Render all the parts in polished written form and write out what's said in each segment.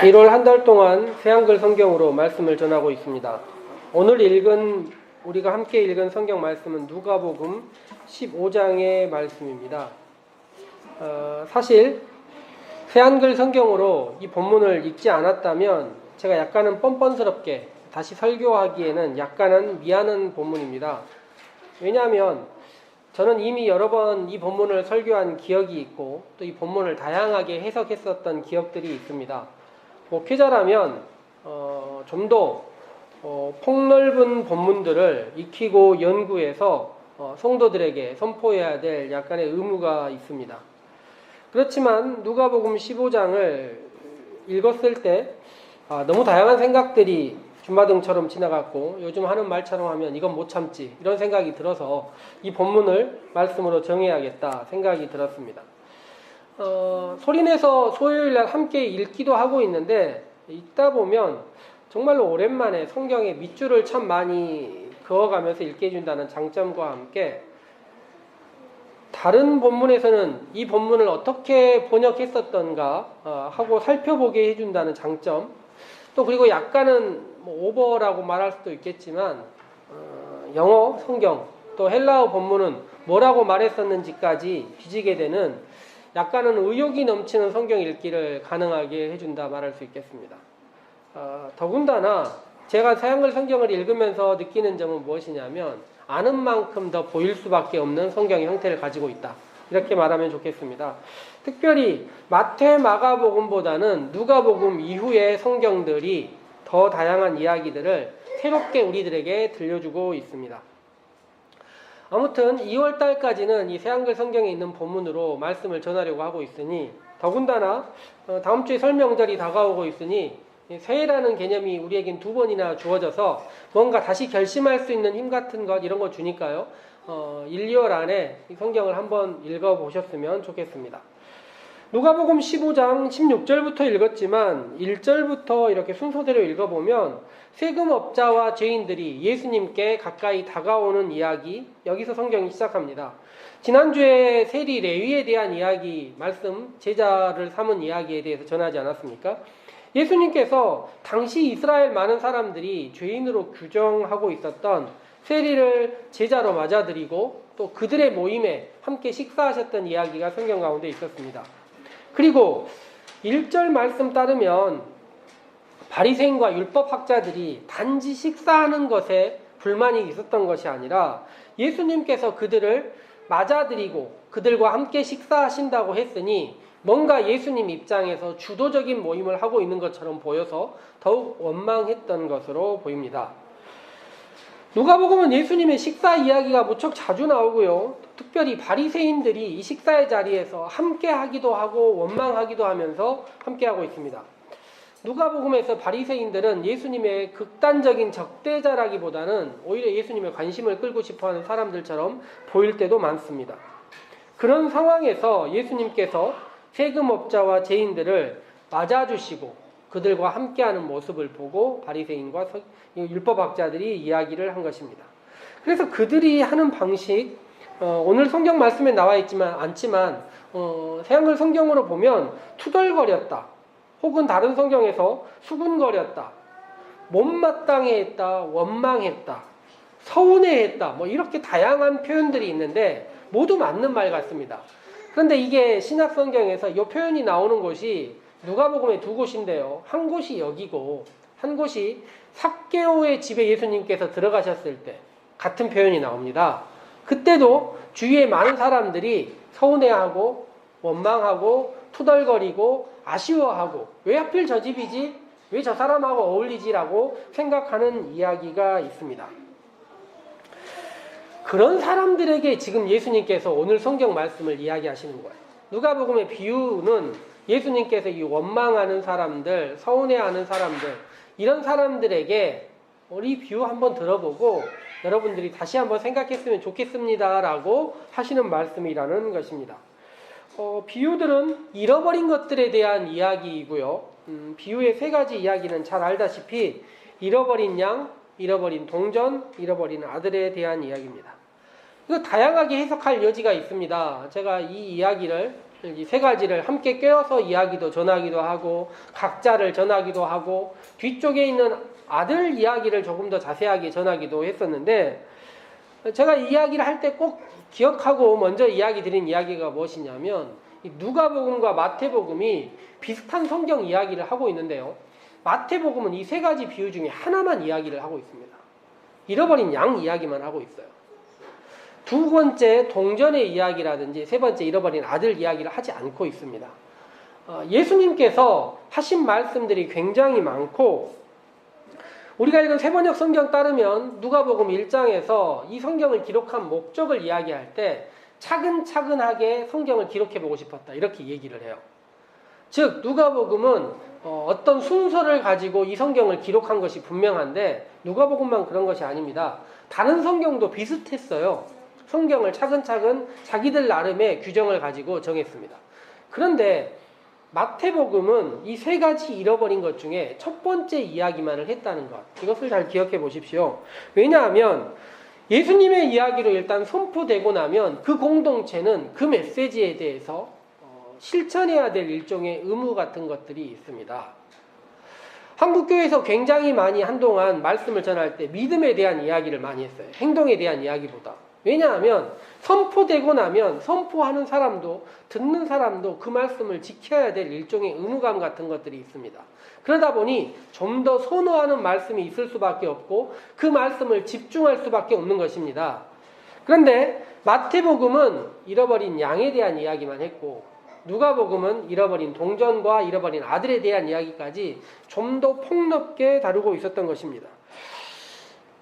1월 한 달 동안 새한글 성경으로 말씀을 전하고 있습니다. 오늘 우리가 함께 읽은 성경 말씀은 누가복음 15장의 말씀입니다. 사실 새한글 성경으로 이 본문을 읽지 않았다면 제가 약간은 뻔뻔스럽게 다시 설교하기에는 약간은 미안한 본문입니다. 왜냐하면 저는 이미 여러 번 이 본문을 설교한 기억이 있고 또 이 본문을 다양하게 해석했었던 기억들이 있습니다. 목회자라면 좀 더 폭넓은 본문들을 익히고 연구해서 성도들에게 선포해야 될 약간의 의무가 있습니다. 그렇지만 누가복음 15장을 읽었을 때 너무 다양한 생각들이 주마등처럼 지나갔고 요즘 하는 말처럼 하면 이건 못 참지 이런 생각이 들어서 이 본문을 말씀으로 정해야겠다 생각이 들었습니다. 소리내서 토요일날 함께 읽기도 하고 있는데 읽다 보면 정말로 오랜만에 성경의 밑줄을 참 많이 그어가면서 읽게 해준다는 장점과 함께 다른 본문에서는 이 본문을 어떻게 번역했었던가 하고 살펴보게 해준다는 장점, 또 그리고 약간은 오버라고 말할 수도 있겠지만 영어 성경 또 헬라어 본문은 뭐라고 말했었는지까지 뒤지게 되는 약간은 의욕이 넘치는 성경 읽기를 가능하게 해준다 말할 수 있겠습니다. 더군다나 제가 새한글 성경을 읽으면서 느끼는 점은 무엇이냐면 아는 만큼 더 보일 수밖에 없는 성경의 형태를 가지고 있다. 이렇게 말하면 좋겠습니다. 특별히 마태, 마가복음보다는 누가복음 이후의 성경들이 더 다양한 이야기들을 새롭게 우리들에게 들려주고 있습니다. 아무튼 2월달까지는 이 새한글 성경에 있는 본문으로 말씀을 전하려고 하고 있으니 더군다나 다음 주에 설명절이 다가오고 있으니 새해라는 개념이 우리에겐 2번이나 주어져서 뭔가 다시 결심할 수 있는 힘 같은 것 이런 거 주니까요. 1, 2월 안에 이 성경을 한번 읽어보셨으면 좋겠습니다. 누가복음 15장 16절부터 읽었지만 1절부터 이렇게 순서대로 읽어보면 세금업자와 죄인들이 예수님께 가까이 다가오는 이야기, 여기서 성경이 시작합니다. 지난주에 세리 레위에 대한 이야기, 말씀, 제자를 삼은 이야기에 대해서 전하지 않았습니까? 예수님께서 당시 이스라엘 많은 사람들이 죄인으로 규정하고 있었던 세리를 제자로 맞아들이고 또 그들의 모임에 함께 식사하셨던 이야기가 성경 가운데 있었습니다. 그리고 1절 말씀 따르면 바리새인과 율법학자들이 단지 식사하는 것에 불만이 있었던 것이 아니라 예수님께서 그들을 맞아들이고 그들과 함께 식사하신다고 했으니 뭔가 예수님 입장에서 주도적인 모임을 하고 있는 것처럼 보여서 더욱 원망했던 것으로 보입니다. 누가복음은 예수님의 식사 이야기가 무척 자주 나오고요. 특별히 바리새인들이 이 식사의 자리에서 함께하기도 하고 원망하기도 하면서 함께하고 있습니다. 누가복음에서 바리새인들은 예수님의 극단적인 적대자라기보다는 오히려 예수님의 관심을 끌고 싶어하는 사람들처럼 보일 때도 많습니다. 그런 상황에서 예수님께서 세금업자와 죄인들을 맞아주시고 그들과 함께하는 모습을 보고 바리새인과 율법학자들이 이야기를 한 것입니다. 그래서 그들이 하는 방식, 오늘 성경 말씀에 나와 있지만 않지만 새한글 성경으로 보면 투덜거렸다, 혹은 다른 성경에서 수군거렸다, 못마땅해했다, 원망했다, 서운해했다, 이렇게 다양한 표현들이 있는데 모두 맞는 말 같습니다. 그런데 이게 신약 성경에서 이 표현이 나오는 곳이 누가복음의 2곳인데요. 한 곳이 여기고 한 곳이 삭개오의 집에 예수님께서 들어가셨을 때 같은 표현이 나옵니다. 그때도 주위에 많은 사람들이 서운해하고 원망하고 투덜거리고 아쉬워하고 왜 하필 저 집이지? 왜 저 사람하고 어울리지라고 생각하는 이야기가 있습니다. 그런 사람들에게 지금 예수님께서 오늘 성경 말씀을 이야기하시는 거예요. 누가복음의 비유는 예수님께서 이 원망하는 사람들, 서운해하는 사람들, 이런 사람들에게 우리 비유 한번 들어보고 여러분들이 다시 한번 생각했으면 좋겠습니다라고 하시는 말씀이라는 것입니다. 비유들은 잃어버린 것들에 대한 이야기이고요. 비유의 3가지 이야기는 잘 알다시피 잃어버린 양, 잃어버린 동전, 잃어버린 아들에 대한 이야기입니다. 이거 다양하게 해석할 여지가 있습니다. 제가 이 이야기를 이 세 가지를 함께 껴서 이야기도 전하기도 하고 각자를 전하기도 하고 뒤쪽에 있는 아들 이야기를 조금 더 자세하게 전하기도 했었는데, 제가 이야기를 할 때 꼭 기억하고 먼저 이야기 드린 이야기가 무엇이냐면, 이 누가복음과 마태복음이 비슷한 성경 이야기를 하고 있는데요, 마태복음은 이 세 가지 비유 중에 하나만 이야기를 하고 있습니다. 잃어버린 양 이야기만 하고 있어요. 두 번째 동전의 이야기라든지 세 번째 잃어버린 아들 이야기를 하지 않고 있습니다. 예수님께서 하신 말씀들이 굉장히 많고, 우리가 읽은 세번역 성경 따르면 누가복음 1장에서 이 성경을 기록한 목적을 이야기할 때 차근차근하게 성경을 기록해 보고 싶었다, 이렇게 얘기를 해요. 즉 누가복음은 어떤 순서를 가지고 이 성경을 기록한 것이 분명한데, 누가복음만 그런 것이 아닙니다. 다른 성경도 비슷했어요. 성경을 차근차근 자기들 나름의 규정을 가지고 정했습니다. 그런데 마태복음은 이 세 가지 잃어버린 것 중에 첫 번째 이야기만을 했다는 것, 이것을 잘 기억해 보십시오. 왜냐하면 예수님의 이야기로 일단 선포되고 나면 그 공동체는 그 메시지에 대해서 실천해야 될 일종의 의무 같은 것들이 있습니다. 한국교회에서 굉장히 많이 한동안 말씀을 전할 때 믿음에 대한 이야기를 많이 했어요. 행동에 대한 이야기보다. 왜냐하면 선포되고 나면 선포하는 사람도 듣는 사람도 그 말씀을 지켜야 될 일종의 의무감 같은 것들이 있습니다. 그러다 보니 좀 더 선호하는 말씀이 있을 수밖에 없고 그 말씀을 집중할 수밖에 없는 것입니다. 그런데 마태복음은 잃어버린 양에 대한 이야기만 했고, 누가복음은 잃어버린 동전과 잃어버린 아들에 대한 이야기까지 좀 더 폭넓게 다루고 있었던 것입니다.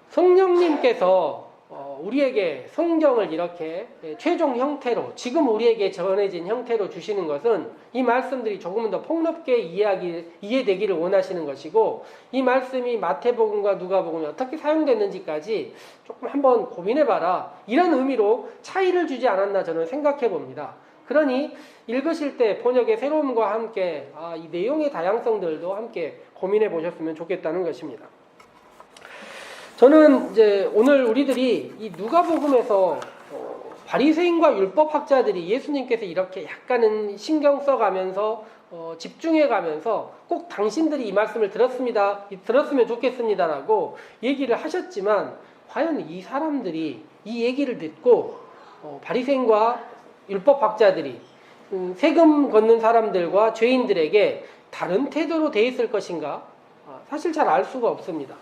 성령님께서 우리에게 성경을 이렇게 최종 형태로, 지금 우리에게 전해진 형태로 주시는 것은 이 말씀들이 조금은 더 폭넓게 이해되기를 원하시는 것이고, 이 말씀이 마태복음과 누가복음이 어떻게 사용됐는지까지 조금 한번 고민해봐라, 이런 의미로 차이를 주지 않았나 저는 생각해 봅니다. 그러니 읽으실 때 번역의 새로움과 함께 이 내용의 다양성들도 함께 고민해 보셨으면 좋겠다는 것입니다. 저는 이제 오늘 우리들이 이 누가복음에서 바리새인과 율법학자들이 예수님께서 이렇게 약간은 신경 써가면서 집중해가면서 꼭 당신들이 이 말씀을 들었으면 좋겠습니다라고 얘기를 하셨지만, 과연 이 사람들이 이 얘기를 듣고 바리새인과 율법학자들이 세금 걷는 사람들과 죄인들에게 다른 태도로 대했을 것인가? 사실 잘 알 수가 없습니다.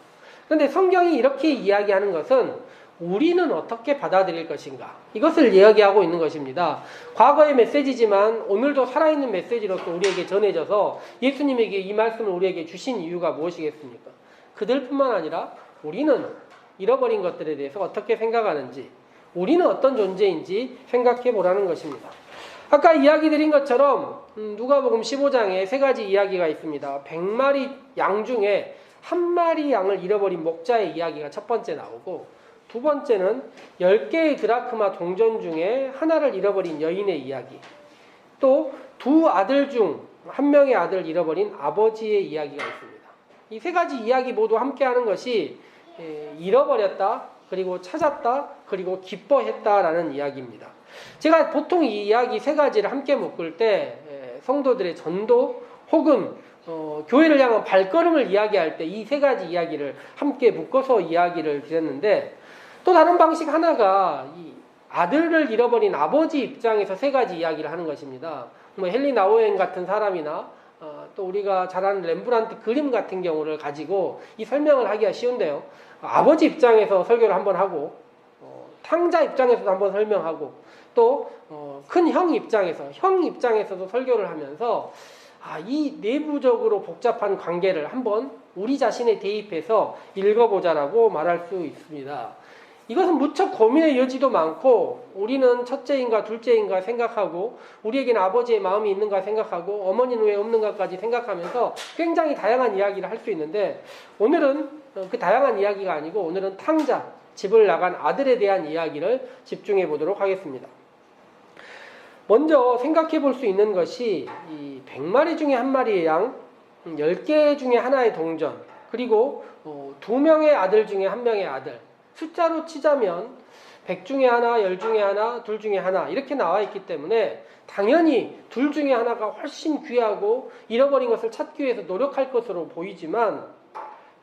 그런데 성경이 이렇게 이야기하는 것은 우리는 어떻게 받아들일 것인가, 이것을 이야기하고 있는 것입니다. 과거의 메시지지만 오늘도 살아있는 메시지로서 우리에게 전해져서 예수님에게 이 말씀을 우리에게 주신 이유가 무엇이겠습니까? 그들뿐만 아니라 우리는 잃어버린 것들에 대해서 어떻게 생각하는지, 우리는 어떤 존재인지 생각해 보라는 것입니다. 아까 이야기 드린 것처럼 누가복음 15장에 세 가지 이야기가 있습니다. 100마리 양 중에 한 마리 양을 잃어버린 목자의 이야기가 첫 번째 나오고, 두 번째는 10개의 드라크마 동전 중에 하나를 잃어버린 여인의 이야기, 또 두 아들 중 한 명의 아들을 잃어버린 아버지의 이야기가 있습니다. 이 세 가지 이야기 모두 함께하는 것이 잃어버렸다, 그리고 찾았다, 그리고 기뻐했다라는 이야기입니다. 제가 보통 이 이야기 세 가지를 함께 묶을 때 성도들의 전도 혹은 교회를 향한 발걸음을 이야기할 때 이 세 가지 이야기를 함께 묶어서 이야기를 드렸는데, 또 다른 방식 하나가 이 아들을 잃어버린 아버지 입장에서 세 가지 이야기를 하는 것입니다. 헨리 나우엔 같은 사람이나 또 우리가 잘 아는 렘브란트 그림 같은 경우를 가지고 이 설명을 하기가 쉬운데요, 아버지 입장에서 설교를 한번 하고, 탕자 입장에서도 한번 설명하고, 또 큰 형 입장에서도 설교를 하면서 이 내부적으로 복잡한 관계를 한번 우리 자신에 대입해서 읽어보자라고 말할 수 있습니다. 이것은 무척 고민의 여지도 많고, 우리는 첫째인가 둘째인가 생각하고, 우리에게는 아버지의 마음이 있는가 생각하고, 어머니는 왜 없는가까지 생각하면서 굉장히 다양한 이야기를 할 수 있는데, 오늘은 그 다양한 이야기가 아니고 오늘은 탕자, 집을 나간 아들에 대한 이야기를 집중해 보도록 하겠습니다. 먼저 생각해 볼 수 있는 것이 이 100마리 중에 한 마리의 양, 10개 중에 하나의 동전, 그리고 2명의 아들 중에 한 명의 아들, 숫자로 치자면 100 중에 하나, 10 중에 하나, 둘 중에 하나 이렇게 나와 있기 때문에 당연히 둘 중에 하나가 훨씬 귀하고 잃어버린 것을 찾기 위해서 노력할 것으로 보이지만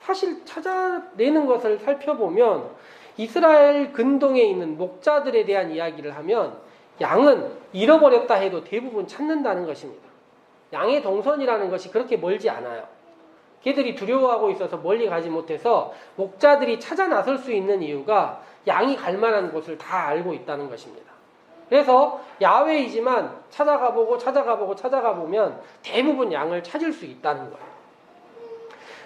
사실 찾아내는 것을 살펴보면 이스라엘 근동에 있는 목자들에 대한 이야기를 하면 양은 잃어버렸다 해도 대부분 찾는다는 것입니다. 양의 동선이라는 것이 그렇게 멀지 않아요. 걔들이 두려워하고 있어서 멀리 가지 못해서 목자들이 찾아 나설 수 있는 이유가 양이 갈 만한 곳을 다 알고 있다는 것입니다. 그래서 야훼이지만 찾아가 보면 대부분 양을 찾을 수 있다는 거예요.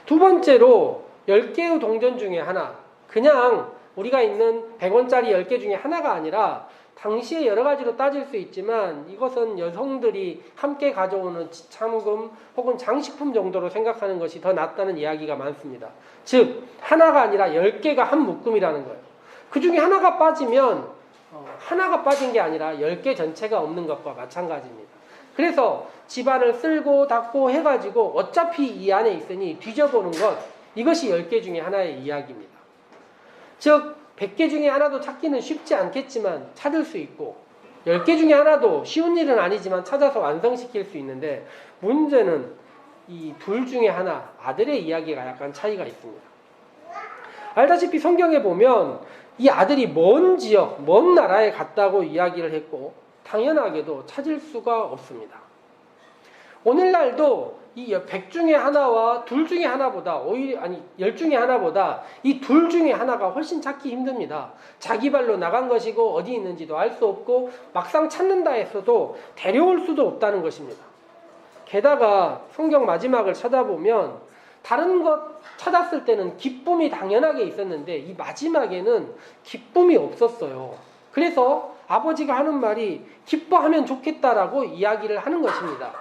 두 번째로 10개의 동전 중에 하나, 그냥 우리가 있는 100원짜리 10개 중에 하나가 아니라 당시에 여러 가지로 따질 수 있지만 이것은 여성들이 함께 가져오는 지참금 혹은 장식품 정도로 생각하는 것이 더 낫다는 이야기가 많습니다. 즉 하나가 아니라 10개가 한 묶음이라는 거예요. 그 중에 하나가 빠지면 하나가 빠진 게 아니라 10개 전체가 없는 것과 마찬가지입니다. 그래서 집안을 쓸고 닦고 해가지고 어차피 이 안에 있으니 뒤져보는 것, 이것이 10개 중에 하나의 이야기입니다. 즉 100개 중에 하나도 찾기는 쉽지 않겠지만 찾을 수 있고 10개 중에 하나도 쉬운 일은 아니지만 찾아서 완성시킬 수 있는데 문제는 이 둘 중에 하나, 아들의 이야기가 약간 차이가 있습니다. 알다시피 성경에 보면 이 아들이 먼 지역, 먼 나라에 갔다고 이야기를 했고 당연하게도 찾을 수가 없습니다. 오늘날도 이 100 중에 하나와 둘 중에 하나보다 10 중에 하나보다 이 둘 중에 하나가 훨씬 찾기 힘듭니다. 자기 발로 나간 것이고 어디 있는지도 알 수 없고 막상 찾는다 했어도 데려올 수도 없다는 것입니다. 게다가 성경 마지막을 찾아보면 다른 것 찾았을 때는 기쁨이 당연하게 있었는데 이 마지막에는 기쁨이 없었어요. 그래서 아버지가 하는 말이 기뻐하면 좋겠다라고 이야기를 하는 것입니다.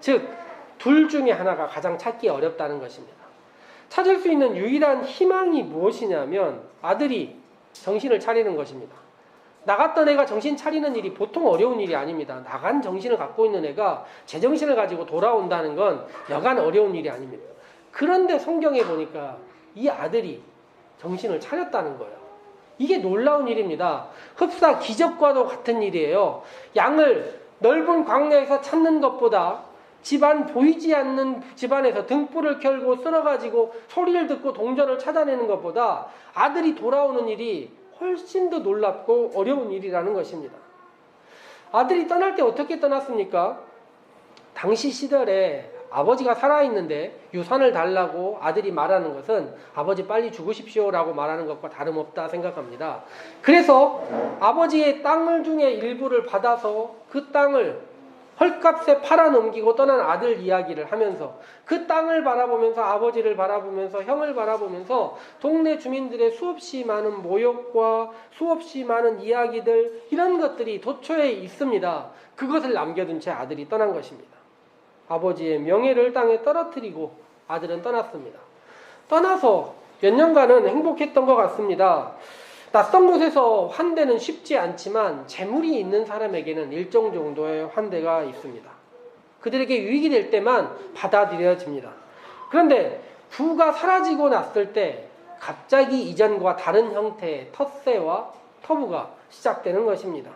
즉 둘 중에 하나가 가장 찾기 어렵다는 것입니다. 찾을 수 있는 유일한 희망이 무엇이냐면 아들이 정신을 차리는 것입니다. 나갔던 애가 정신 차리는 일이 보통 어려운 일이 아닙니다. 나간 정신을 갖고 있는 애가 제정신을 가지고 돌아온다는 건 여간 어려운 일이 아닙니다. 그런데 성경에 보니까 이 아들이 정신을 차렸다는 거예요. 이게 놀라운 일입니다. 흡사 기적과도 같은 일이에요. 양을 넓은 광야에서 찾는 것보다 집안 보이지 않는 집안에서 등불을 켜고 쓸어가지고 소리를 듣고 동전을 찾아내는 것보다 아들이 돌아오는 일이 훨씬 더 놀랍고 어려운 일이라는 것입니다. 아들이 떠날 때 어떻게 떠났습니까? 당시 시절에 아버지가 살아있는데 유산을 달라고 아들이 말하는 것은 아버지 빨리 죽으십시오라고 말하는 것과 다름없다 생각합니다. 그래서 아버지의 땅을 중에 일부를 받아서 그 땅을 헐값에 팔아넘기고 떠난 아들 이야기를 하면서 그 땅을 바라보면서 아버지를 바라보면서 형을 바라보면서 동네 주민들의 수없이 많은 모욕과 수없이 많은 이야기들 이런 것들이 도처에 있습니다. 그것을 남겨둔 채 아들이 떠난 것입니다. 아버지의 명예를 땅에 떨어뜨리고 아들은 떠났습니다. 떠나서 몇 년간은 행복했던 것 같습니다. 낯선 곳에서 환대는 쉽지 않지만 재물이 있는 사람에게는 일정 정도의 환대가 있습니다. 그들에게 유익이 될 때만 받아들여집니다. 그런데 부가 사라지고 났을 때 갑자기 이전과 다른 형태의 텃세와 터부가 시작되는 것입니다.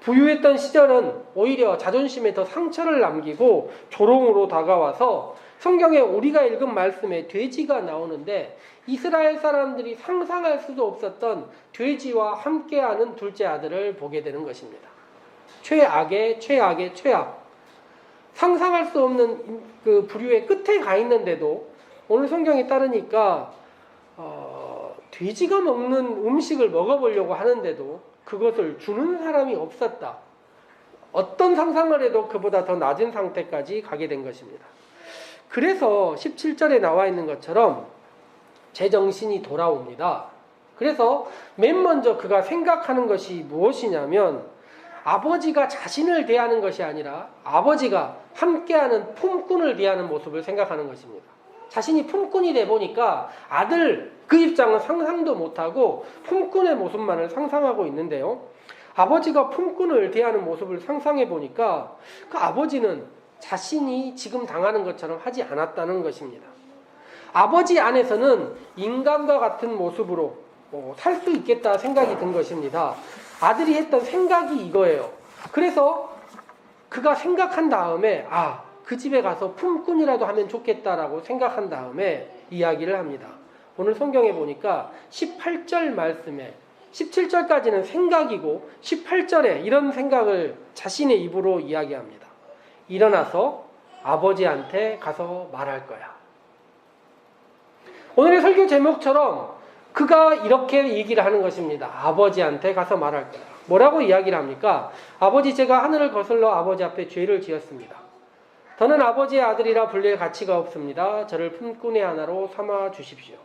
부유했던 시절은 오히려 자존심에 더 상처를 남기고 조롱으로 다가와서 성경에 우리가 읽은 말씀에 돼지가 나오는데 이스라엘 사람들이 상상할 수도 없었던 돼지와 함께하는 둘째 아들을 보게 되는 것입니다. 최악의 최악. 상상할 수 없는 그 부류의 끝에 가 있는데도 오늘 성경에 따르니까 돼지가 먹는 음식을 먹어보려고 하는데도 그것을 주는 사람이 없었다. 어떤 상상을 해도 그보다 더 낮은 상태까지 가게 된 것입니다. 그래서 17절에 나와 있는 것처럼 제정신이 돌아옵니다. 그래서 맨 먼저 그가 생각하는 것이 무엇이냐면 아버지가 자신을 대하는 것이 아니라 아버지가 함께하는 품꾼을 대하는 모습을 생각하는 것입니다. 자신이 품꾼이 돼 보니까 아들 그 입장은 상상도 못하고 품꾼의 모습만을 상상하고 있는데요. 아버지가 품꾼을 대하는 모습을 상상해 보니까 그 아버지는 자신이 지금 당하는 것처럼 하지 않았다는 것입니다. 아버지 안에서는 인간과 같은 모습으로 살 수 있겠다 생각이 든 것입니다. 아들이 했던 생각이 이거예요. 그래서 그가 생각한 다음에 그 집에 가서 품꾼이라도 하면 좋겠다라고 생각한 다음에 이야기를 합니다. 오늘 성경에 보니까 18절 말씀에 17절까지는 생각이고 18절에 이런 생각을 자신의 입으로 이야기합니다. 일어나서 아버지한테 가서 말할 거야. 오늘의 설교 제목처럼 그가 이렇게 얘기를 하는 것입니다. 아버지한테 가서 말할 거야. 뭐라고 이야기를 합니까? 아버지, 제가 하늘을 거슬러 아버지 앞에 죄를 지었습니다. 더는 아버지의 아들이라 불릴 가치가 없습니다. 저를 품꾼의 하나로 삼아 주십시오.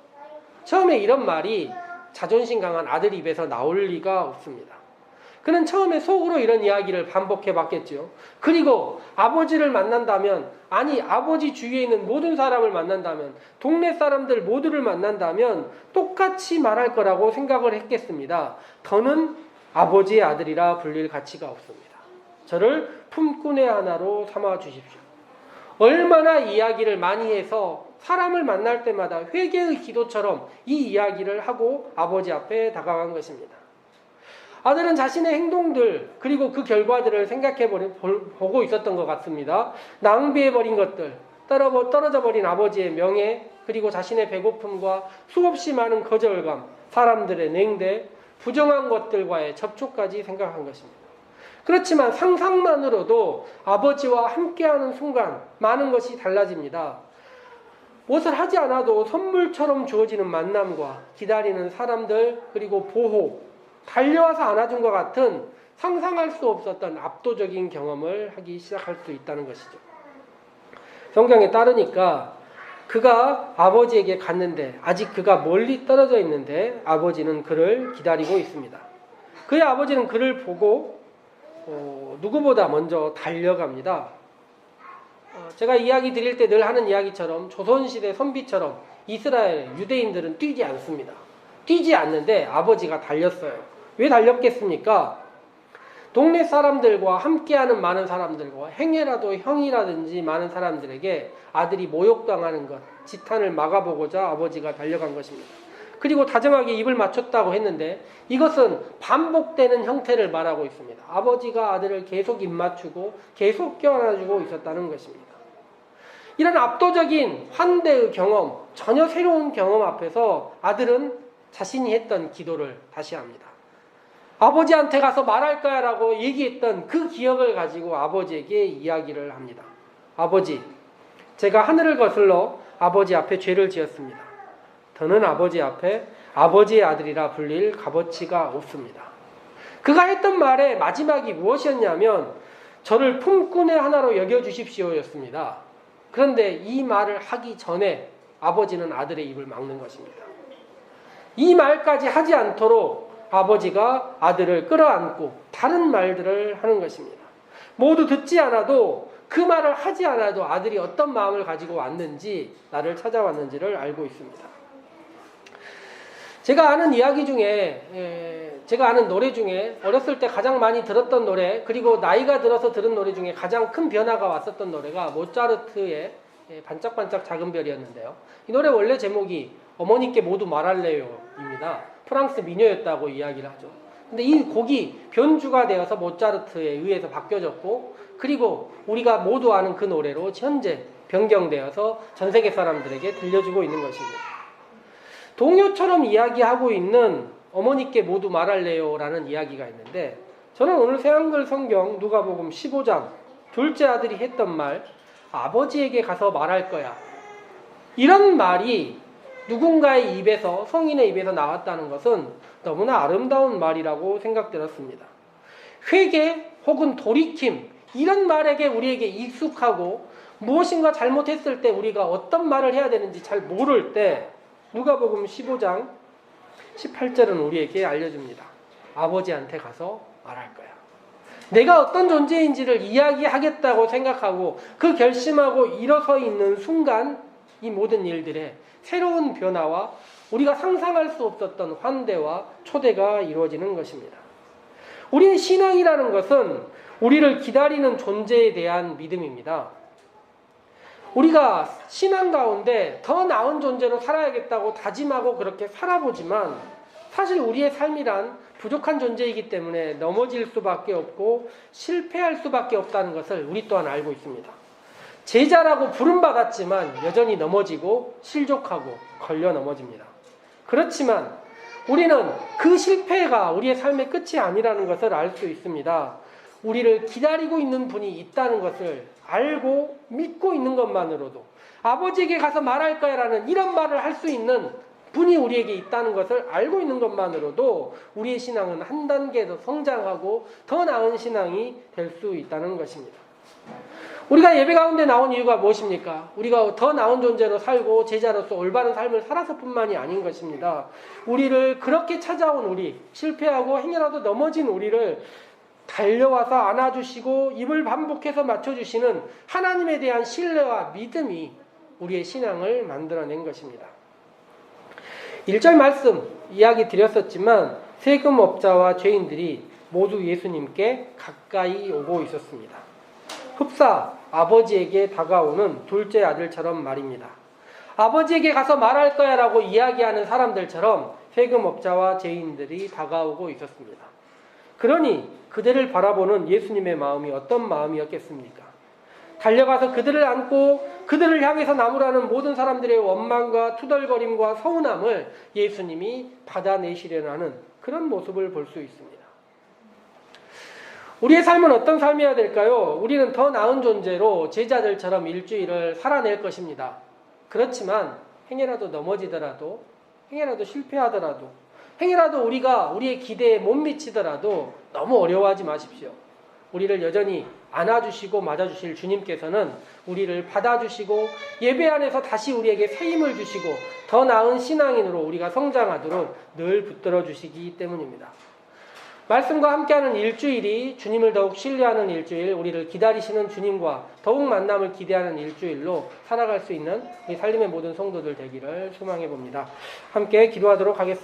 처음에 이런 말이 자존심 강한 아들 입에서 나올 리가 없습니다. 그는 처음에 속으로 이런 이야기를 반복해 봤겠죠. 그리고 아버지를 만난다면, 아니 아버지 주위에 있는 모든 사람을 만난다면, 동네 사람들 모두를 만난다면 똑같이 말할 거라고 생각을 했겠습니다. 더는 아버지의 아들이라 불릴 가치가 없습니다. 저를 품꾼의 하나로 삼아 주십시오. 얼마나 이야기를 많이 해서 사람을 만날 때마다 회개의 기도처럼 이 이야기를 하고 아버지 앞에 다가간 것입니다. 아들은 자신의 행동들 그리고 그 결과들을 보고 있었던 것 같습니다. 낭비해버린 것들, 떨어져버린 아버지의 명예, 그리고 자신의 배고픔과 수없이 많은 거절감, 사람들의 냉대, 부정한 것들과의 접촉까지 생각한 것입니다. 그렇지만 상상만으로도 아버지와 함께하는 순간 많은 것이 달라집니다. 무엇을 하지 않아도 선물처럼 주어지는 만남과 기다리는 사람들, 그리고 보호, 달려와서 안아준 것 같은 상상할 수 없었던 압도적인 경험을 하기 시작할 수 있다는 것이죠. 성경에 따르니까 그가 아버지에게 갔는데 아직 그가 멀리 떨어져 있는데 아버지는 그를 기다리고 있습니다. 그의 아버지는 그를 보고 누구보다 먼저 달려갑니다. 제가 이야기 드릴 때 늘 하는 이야기처럼 조선시대 선비처럼 이스라엘 유대인들은 뛰지 않습니다. 뛰지 않는데 아버지가 달렸어요. 왜 달렸겠습니까? 동네 사람들과 함께하는 많은 사람들과 행여라도 형이라든지 많은 사람들에게 아들이 모욕당하는 것, 지탄을 막아보고자 아버지가 달려간 것입니다. 그리고 다정하게 입을 맞췄다고 했는데 이것은 반복되는 형태를 말하고 있습니다. 아버지가 아들을 계속 입 맞추고 계속 껴안아주고 있었다는 것입니다. 이런 압도적인 환대의 경험, 전혀 새로운 경험 앞에서 아들은 자신이 했던 기도를 다시 합니다. 아버지한테 가서 말할 거야 라고 얘기했던 그 기억을 가지고 아버지에게 이야기를 합니다. 아버지, 제가 하늘을 거슬러 아버지 앞에 죄를 지었습니다. 더는 아버지 앞에 아버지의 아들이라 불릴 값어치가 없습니다. 그가 했던 말의 마지막이 무엇이었냐면 저를 품꾼의 하나로 여겨주십시오 였습니다. 그런데 이 말을 하기 전에 아버지는 아들의 입을 막는 것입니다. 이 말까지 하지 않도록 아버지가 아들을 끌어안고 다른 말들을 하는 것입니다. 모두 듣지 않아도 그 말을 하지 않아도 아들이 어떤 마음을 가지고 왔는지 나를 찾아왔는지를 알고 있습니다. 제가 아는 이야기 중에 제가 아는 노래 중에 어렸을 때 가장 많이 들었던 노래 그리고 나이가 들어서 들은 노래 중에 가장 큰 변화가 왔었던 노래가 모차르트의 반짝반짝 작은 별이었는데요. 이 노래 원래 제목이 어머니께 모두 말할래요 입니다. 프랑스 민요였다고 이야기를 하죠. 근데 이 곡이 변주가 되어서 모차르트에 의해서 바뀌어졌고 그리고 우리가 모두 아는 그 노래로 현재 변경되어서 전 세계 사람들에게 들려주고 있는 것입니다. 동요처럼 이야기하고 있는 어머니께 모두 말할래요 라는 이야기가 있는데 저는 오늘 새한글 성경 누가복음 15장 둘째 아들이 했던 말 아버지에게 가서 말할 거야 이런 말이 누군가의 입에서 성인의 입에서 나왔다는 것은 너무나 아름다운 말이라고 생각되었습니다. 회개 혹은 돌이킴 이런 말에게 우리에게 익숙하고 무엇인가 잘못했을 때 우리가 어떤 말을 해야 되는지 잘 모를 때 누가복음 15장 18절은 우리에게 알려줍니다. 아버지한테 가서 말할 거야. 내가 어떤 존재인지를 이야기하겠다고 생각하고 그 결심하고 일어서 있는 순간 이 모든 일들에 새로운 변화와 우리가 상상할 수 없었던 환대와 초대가 이루어지는 것입니다. 우리의 신앙이라는 것은 우리를 기다리는 존재에 대한 믿음입니다. 우리가 신앙 가운데 더 나은 존재로 살아야겠다고 다짐하고 그렇게 살아보지만 사실 우리의 삶이란 부족한 존재이기 때문에 넘어질 수밖에 없고 실패할 수밖에 없다는 것을 우리 또한 알고 있습니다. 제자라고 부름받았지만 여전히 넘어지고 실족하고 걸려 넘어집니다. 그렇지만 우리는 그 실패가 우리의 삶의 끝이 아니라는 것을 알 수 있습니다. 우리를 기다리고 있는 분이 있다는 것을 알고 믿고 있는 것만으로도 아버지에게 가서 말할 거야라는 이런 말을 할 수 있는 분이 우리에게 있다는 것을 알고 있는 것만으로도 우리의 신앙은 한 단계 더 성장하고 더 나은 신앙이 될 수 있다는 것입니다. 우리가 예배 가운데 나온 이유가 무엇입니까? 우리가 더 나은 존재로 살고 제자로서 올바른 삶을 살아서 뿐만이 아닌 것입니다. 우리를 그렇게 찾아온 우리, 실패하고 행여라도 넘어진 우리를 달려와서 안아주시고 입을 반복해서 맞춰주시는 하나님에 대한 신뢰와 믿음이 우리의 신앙을 만들어낸 것입니다. 1절 말씀 이야기 드렸었지만 세금업자와 죄인들이 모두 예수님께 가까이 오고 있었습니다. 흡사 아버지에게 다가오는 둘째 아들처럼 말입니다. 아버지에게 가서 말할 거야 라고 이야기하는 사람들처럼 세금업자와 죄인들이 다가오고 있었습니다. 그러니 그들을 바라보는 예수님의 마음이 어떤 마음이었겠습니까? 달려가서 그들을 안고 그들을 향해서 나무라는 모든 사람들의 원망과 투덜거림과 서운함을 예수님이 받아내시려는 하는 그런 모습을 볼 수 있습니다. 우리의 삶은 어떤 삶이어야 될까요? 우리는 더 나은 존재로 제자들처럼 일주일을 살아낼 것입니다. 그렇지만 행여라도 넘어지더라도, 행여라도 실패하더라도, 행여라도 우리가 우리의 기대에 못 미치더라도 너무 어려워하지 마십시오. 우리를 여전히 안아주시고 맞아주실 주님께서는 우리를 받아주시고 예배 안에서 다시 우리에게 새 힘을 주시고 더 나은 신앙인으로 우리가 성장하도록 늘 붙들어 주시기 때문입니다. 말씀과 함께하는 일주일이 주님을 더욱 신뢰하는 일주일, 우리를 기다리시는 주님과 더욱 만남을 기대하는 일주일로 살아갈 수 있는 우리 살림의 모든 성도들 되기를 소망해 봅니다. 함께 기도하도록 하겠습니다.